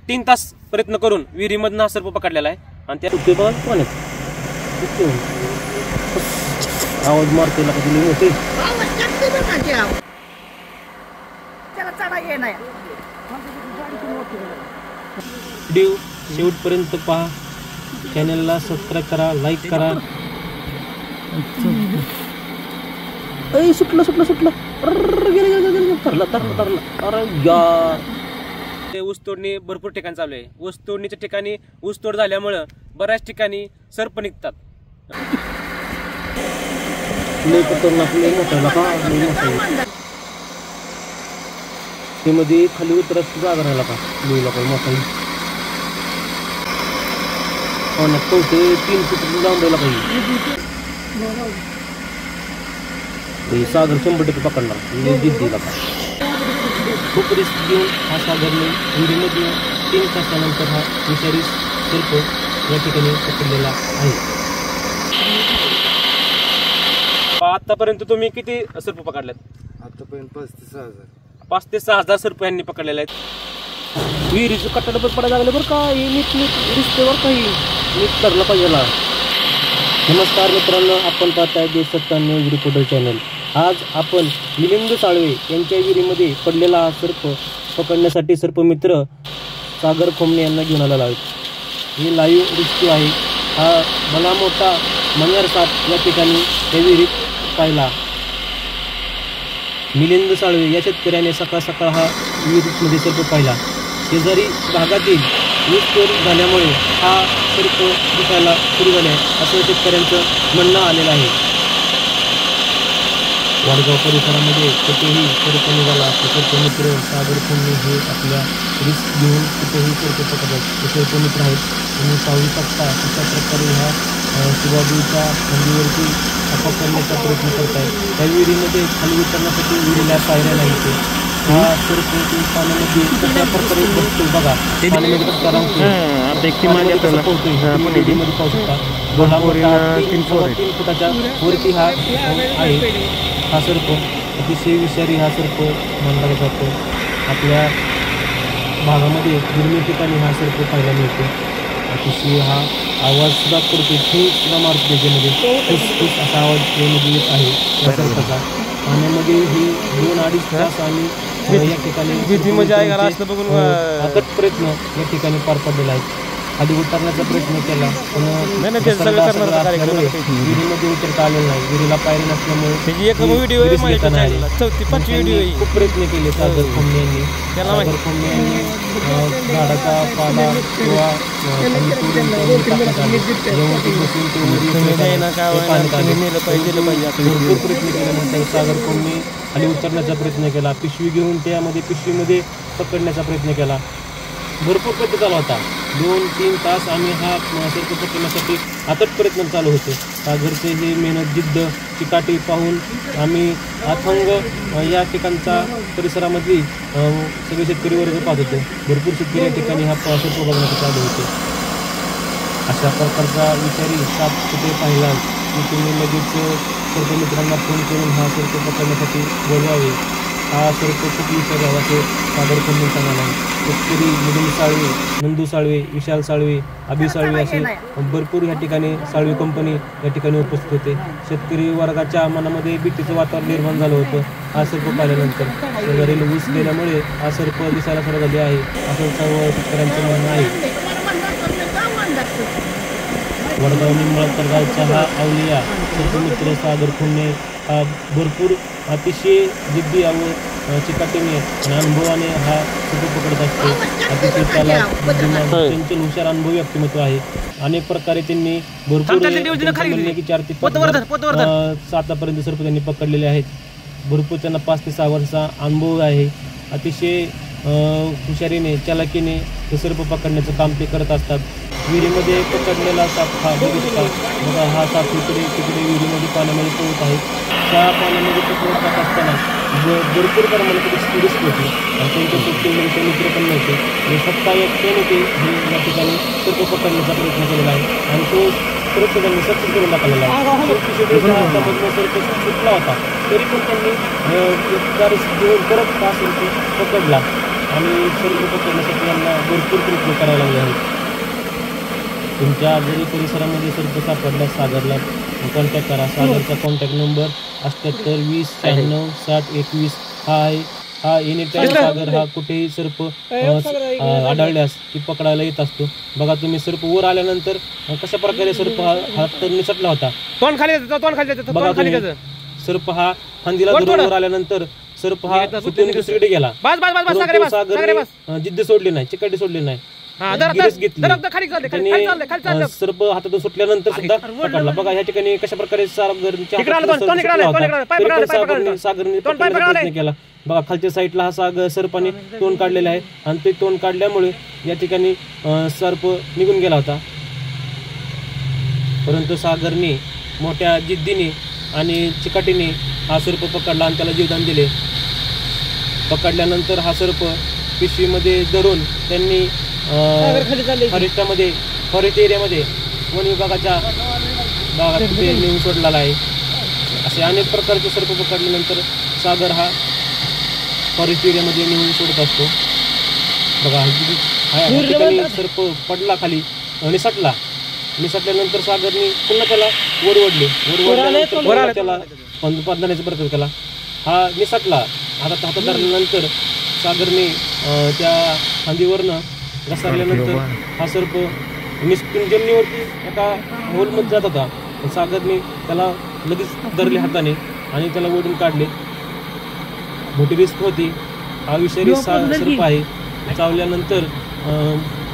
3 तास प्रयत्न करून विहिरीमधनं हा सर्प पकडलेला आहे आणि त्या आवाज मारते होते व्हिडिओ शेवटपर्यंत पहा, चॅनलला सबस्क्राईब करा, लाईक करा. सुटलं अरे यार. ऊस तोडणी भरपूर ठिकाणी चालू आहे. ऊस तोडणीच्या ठिकाणी ऊस तोड झाल्यामुळं बऱ्याच ठिकाणी सर्प निघतात. ते मध्ये खाली उतरत जागा राहिला का लिहिला काही मोठा कवटे 3 फूट जाऊन द्यायला पाहिजे. सागर 100% पकडणार दिला का. खूप रिस्क घेऊन हा सागरने विहिरीमध्ये 3 तासानंतर हा विषारी सर्प या ठिकाणी पकडलेला आहे. आतापर्यंत तुम्ही किती सर्प पकडलेत? आतापर्यंत 5 ते 6 हजार सर्प यांनी पकडलेले आहेत. विहिरीचं कट्टाला पण पडायला लागले बरं का. हे नीट रिस्तेवर काही नीट करलं पाहिजे. नमस्कार मित्रांनो, आपण पाहताय देशसत्ता न्यूज रिपोर्टर चॅनल. आज आपण मिलिंद साळवे यांच्या विहिरीमध्ये पडलेला हा सर्प पकडण्यासाठी सर्पमित्र सागर खोमणे यांना घेऊन आलेला आहे. ही लाईव्ह रेस्क्यू आहे. हा भला मोठा मण्यार साप या ठिकाणी त्या विहिरीत पाहिला. मिलिंद साळवे या शेतकऱ्याने सकाळ सकाळ हा विहिरीमध्ये सर्प पाहिला. शेजारी भागातील ऊस तोड झाल्यामुळे हा सर्प दिसायला सुरू झाले असं शेतकऱ्यांचं म्हणणं आलेलं आहे. वाडगाव परिसरामध्ये कुठेही सर्प निघाला तर सर्पमित्र सागर खोमणे हे आपल्या रिस्क घेऊन कुठेही सर्प पकडतात. ते सर्पमित्र आहेत. तुम्ही पाहू शकता अशा प्रकारे ह्या शिवाजीच्या खंडीवरती पकडण्याचा प्रयत्न करत आहे. त्या विहिरीमध्ये खाली उतरण्यासाठी विहिरीला पायऱ्या नाही. हा सर्प पाण्यामध्ये कशा प्रकारे बसतो बघा. पाण्यामध्ये कसा राहतो पाहू शकता. 3 फुटाच्या वरती हा आहे. हा सर्प अतिशय विषारी हा सर्प मानला जातो. आपल्या भागामध्ये दुर्मिळ ठिकाणी हा सर्प पाहायला मिळतो. अतिशय हा आवाज सुद्धा करतो. सुद्धा मारतो. त्याच्यामध्ये फुसफुस असा आवाज यामध्ये येत आहे या सर्पाचा. पाण्यामध्ये ही 2-2.5 तास आणि या ठिकाणी अथक प्रयत्न या ठिकाणी पार पडलेला आहे. खाली उतरण्याचा प्रयत्न केला पण विहिरीमध्ये उतरता आलेलं नाही. विहिरीला पायरी नसल्यामुळे खूप प्रयत्न केले सागर खोमणे यांनी. सागर खोमणे यांनी झाडाचा पाला किंवा भरपूर प्रयत्न केल्यानंतर सागर खोमणे खाली उतरण्याचा प्रयत्न केला. पिशवी घेऊन त्यामध्ये पिशवीमध्ये पकडण्याचा प्रयत्न केला. भरपूर प्रयत्न चालू होता. 2-3 तास आम्ही हा सर्प पकडण्यासाठी अथक प्रयत्न चालू होते. सागरचे हे मेहनत जिद्द चिकाटी पाहून आम्ही अथंग या ठिकाणचा परिसरामधली सगळे शेतकरी वर्ग पाहत होतो. भरपूर शेतकरी या ठिकाणी हा सर्प बघण्यासाठी चालू होते. अशा प्रकारचा विषारी साप कुठे पाहिला की तुम्ही लगेच सर्पमित्रांना फोन करून हा सर्प पकडण्यासाठी बोलवावे. हा सर्प खूप विषारी आहे असे सागर खोमणे सांगणार आहे. शेतकरी मिलिंद साळवे, नंदू साळवे, विशाल साळवे, अभि साळवे असे भरपूर या ठिकाणी साळवे कंपनी या ठिकाणी उपस्थित होते. शेतकरी वर्गाच्या मनामध्ये भीतीचं वातावरण निर्माण झालं होतं हा सर्प पाहिल्यानंतर. शेजारील ऊस गेल्यामुळे हा सर्प दिसायला सुरू झाले आहे असं सर्व शेतकऱ्यांचं म्हणणं आहे. वडगाव निंबाळकर गावचा हा अवलिया सर्पमित्र सागर खोमणे हा भरपूर अतिशय जिद्दी व चिकाटीने आणि अनुभवाने हा सर्प पकडत असतो. अतिशय त्याला चंचल हुशार अनुभवी व्यक्तिमत्व आहे. अनेक प्रकारे त्यांनी भरपूर 4 ते 5 आतापर्यंत सर्प त्यांनी पकडलेले आहेत. भरपूर त्यांना 5 ते 6 वर्षाचा अनुभव आहे. अतिशय हुशारीने चलाकीने हे सर्प पकडण्याचं काम ते करत असतात. विहिरीमध्ये पकडलेला साप हा बघितला बघा. हा साप तिकडे विहिरीमध्ये पाण्यामध्ये पोहत आहे. त्या पाण्यामध्ये पकडत जात असताना भरपूर प्रमाणात रिस्क होती आणि त्यांच्या सोबतीमध्ये मित्र पण नव्हते. आणि फक्त एकट्याने ते या ठिकाणी सर्प पकडण्याचा प्रयत्न केलेला आहे आणि तो प्रयत्न त्यांनी सक्सेस करून टाकलेला आहे. सर्प सुटला होता तरी पण त्यांनी रिस्क घेऊन परत हा सर्प पकडला आणि सर्प पकडण्यासाठी यांना भरपूर प्रयत्न करावे लागले आहेत. तुमच्या जरी परिसरामध्ये सर्प सापडल्यास सागरला कॉन्टॅक्ट करा. सागरचा कॉन्टॅक्ट नंबर 78 20 96 60 21 हा आहे. हा एनी टाइम सागर हा कुठेही सर्प आढळल्यास ती पकडायला येत असतो. बघा तुम्ही सर्प वर आल्यानंतर कशा प्रकारे सर्प हा तर निसटला होता. बघा तुम्ही सर्प हा फांदीला धरून वर आल्यानंतर सर्प हा सुटून दुसरीकडे गेला. सागर जिद्द सोडली नाही, चिकाटी सोडली नाही, सर्प हातातून सुटल्यानंतर सुद्धा पकडला. बघा ह्या ठिकाणी कशा प्रकारे सागरने प्रयत्न केला. बघा खालच्या साईडला हा सर्पाने तोंड काढलेला आहे आणि ते तोंड काढल्यामुळे या ठिकाणी सर्प निघून गेला होता. परंतु सागरने मोठ्या जिद्दीने आणि चिकाटीने हा सर्प पकडला आणि त्याला जीवदान दिले. पकडल्यानंतर हा सर्प पिशवीमध्ये धरून त्यांनी फॉरेस्ट एरियामध्ये वन विभागाच्या भागात तिथे नेऊन सोडलेला आहे. असे अनेक प्रकारचे सर्प पकडल्यानंतर सागर हा फॉरेस्ट एरियामध्ये नेऊन सोडत असतो. बघा ह्या ठिकाणी सर्प पडला खाली निसटल्यानंतर सागरने पुन्हा त्याला वरवडल्यानंतर त्याला बांधण्याचा प्रयत्न केला. हा निसटला. हातात धरल्यानंतर सागरने त्या फांदीवरनं घसरल्यानंतर हा सर्प निसटून जमिनीवरती एका होलमध्ये जात होता. सागरने त्याला लगेच धरले हाताने आणि त्याला ओढून काढले. मोठी रिस्क होती. हा विषारी सर्प आहे. चावल्यानंतर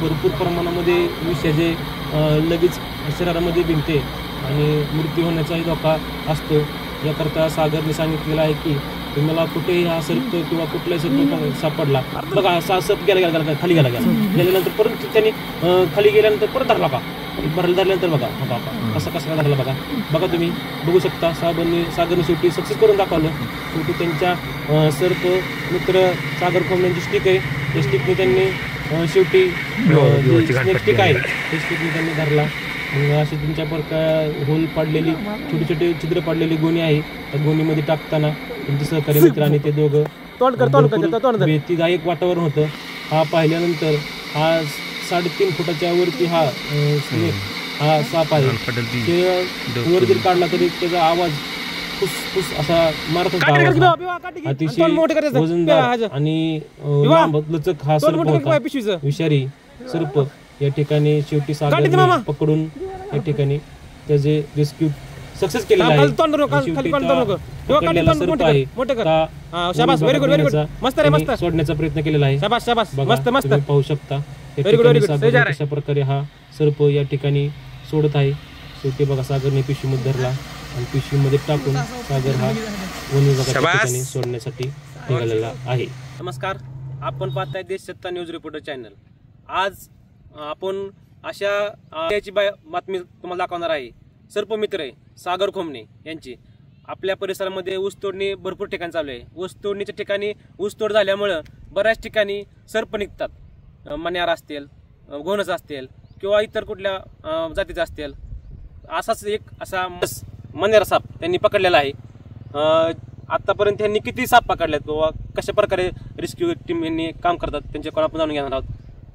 भरपूर प्रमाणामध्ये विषाचे लगेच शरीरामध्ये भिनते आणि मृत्यू होण्याचाही धोका असतो. याकरता सागरने सांगितलेलं आहे की तुम्हाला कुठेही हा सर्प किंवा कुठलाही सर्प सापडला. बघा सर्प खाली गेल्यानंतर परत त्यांनी खाली गेल्यानंतर परत धरला का धरल्यानंतर बघा कसा धरला. बघा तुम्ही बघू शकता. सागरने शेवटी सक्सेस करून दाखवलं. शेवटी त्यांच्या सर्प मित्र सागर खोमण्यांची स्टिक आहे. त्या स्टिकने त्यांनी शेवटी स्टिक आहे ते स्टिकने त्यांनी धरला. अशी तुमच्या होल पाडलेली छोटे छिद्र पाडलेली गोणी आहे. त्या गोणीमध्ये टाकताना तुमचे सहकारी मित्र आणि ते दोघं भीतीदायक वातावरण होतं. हा पाहिल्यानंतर हा 3.5 फुटाच्या वरती हा साप आहे. ते वर जरी काढला तरी त्याचा आवाज फुसफुस असा मारत होता. अतिशय वजनदार आणि लचक हा सर्प होता. विषारी सर्प. या ठिकाणी शेवटी सागर पकडून या ठिकाणी त्याचे रेस्क्यू सक्सेस केलेला आहे. सोडण्याचा प्रयत्न केलेला आहे. पाहू शकता कशा प्रकारे हा सर्प या ठिकाणी सोडत आहे. शेवटी बघा सागरने पिशवीमध्ये धरला आणि पिशवीमध्ये टाकून सागर हा वन विभागाच्या ठिकाणी सोडण्यासाठी निघालेला आहे. नमस्कार, आपण पाहताय देशसत्ता न्यूज रिपोर्टर चॅनल. आज आपण अशा बातमी तुम्हाला दाखवणार आहे. सर्पमित्र आहे सागर खोमणे यांची. आपल्या परिसरामध्ये ऊसतोडणी भरपूर ठिकाणी चालू आहे. ऊसतोडणीच्या ठिकाणी ऊसतोड झाल्यामुळं बऱ्याच ठिकाणी सर्प निघतात. मण्यार असतील, घोणस असतील किंवा इतर कुठल्या जातीचा असतील. असाच एक असा मण्यार साप त्यांनी पकडलेला आहे. आतापर्यंत त्यांनी किती साप पकडलेत किंवा कशा प्रकारे रेस्क्यू टीम यांनी काम करतात त्यांच्याकडून आपण जाणून घेणार आहोत.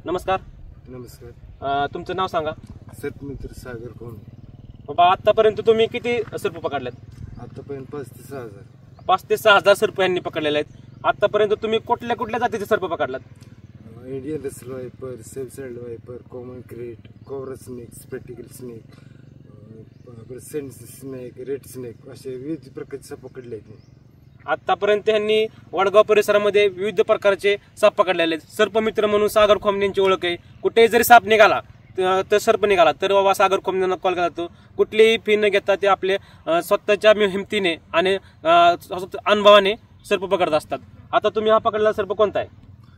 नमस्कार. नमस्कार. तुमचं नाव सांगा. सर्पमित्र सागर खोमणे. बाबा आतापर्यंत तुम्ही किती सर्प पकडलेत? आतापर्यंत 5 ते 6 हजार. 5 ते 6 हजार सर्प यांनी पकडलेले आहेत. आतापर्यंत तुम्ही कुठल्या जातीचे सर्प पकडलात? Indian Russell viper, safe side viper, common krait, cobra snake, spectacle snake, sand snake, red snake असे विविध प्रकारचे साप पकडले आहेत. आतापर्यंत त्यांनी वडगाव परिसरामध्ये विविध प्रकारचे साप पकडलेले आहेत. सर्पमित्र म्हणून सागर खोमणेंची ओळख आहे. कुठेही जरी साप निघाला तर सर्प निघाला तर बाबा सागर खोमणेंना कॉल केला जातो. कुठलीही फी न घेता ते आपले स्वतःच्या हिमतीने आणि अनुभवाने सर्प पकडत असतात. आता तुम्ही हा पकडलेला सर्प कोणता आहे?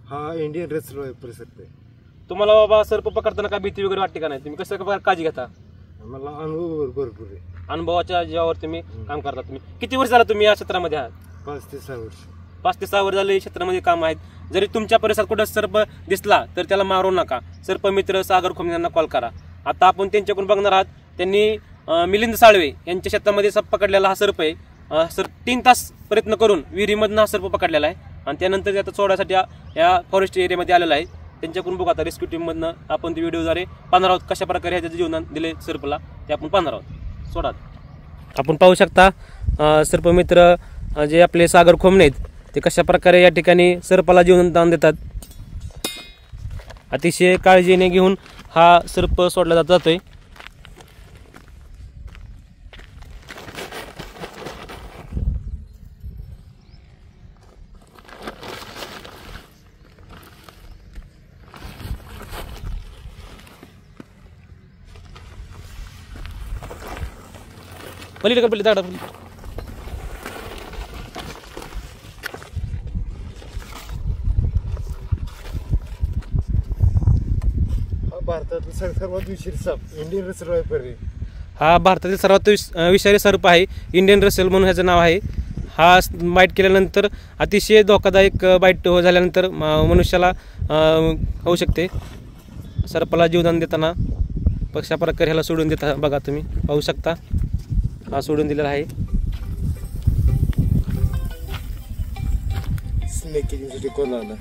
हा इंडियन रेसल वायपर सर्प आहे. तुम्हाला बाबा सर्प पकडताना काय भीती वगैरे वाटते का नाही? तुम्ही कसं काळजी घेता? मला अनुभव भरपूर आहे. अनुभवाच्या जीवावर तुम्ही काम करता. तुम्ही किती वर्ष झालं तुम्ही या क्षेत्रामध्ये आहात? 5 ते 6 वर्ष. 5 ते 6 वर्ष झाले या क्षेत्रामध्ये काम आहेत. जरी तुमच्या परिसरात कुठं सर्प दिसला तर त्याला मारू नका. सर्पमित्र सागर खोमणे यांना कॉल करा. आता आपण त्यांच्याकडून बघणार आहात. त्यांनी मिलिंद साळवे यांच्या शेतामध्ये साप पकडलेला हा सर्प आहे. 3 तास प्रयत्न करून विहिरीमधून हा सर्प पकडलेला आहे. आणि त्यानंतर ते आता सोडायसाठी या फॉरेस्ट एरियामध्ये आलेला आहे. त्यांच्याकडून बघू आता रेस्क्यू टीममधनं आपण ते व्हिडिओद्वारे पाहणार आहोत कशा प्रकारे ह्याचं जीवदान दिले सर्पला ते आपण पाहणार आहोत. सोडा. आपण पाहू शकता सर्पमित्र जे आपले सागर खोमणे आहेत ते कशा प्रकारे या ठिकाणी सर्पाला जीवनदान देतात. अतिशय काळजीने घेऊन हा सर्प सोडला जातोय. पलीकडे दाडा भारतातील सर्वात विषारी साप इंडियन रसेल वायपर आहे. हा भारतातील सर्वात विषारी सर्प आहे. इंडियन रसेल म्हणून ह्याचं नाव आहे. हा बाईट केल्यानंतर अतिशय धोकादायक बाईट झाल्यानंतर मनुष्याला होऊ शकते. सर्पाला जीवदान देताना कशा प्रकारे ह्याला सोडून देता बघा तुम्ही पाहू शकता. हा सोडून दिलेला आहे. स्नेक किलिंगसाठी कोण आला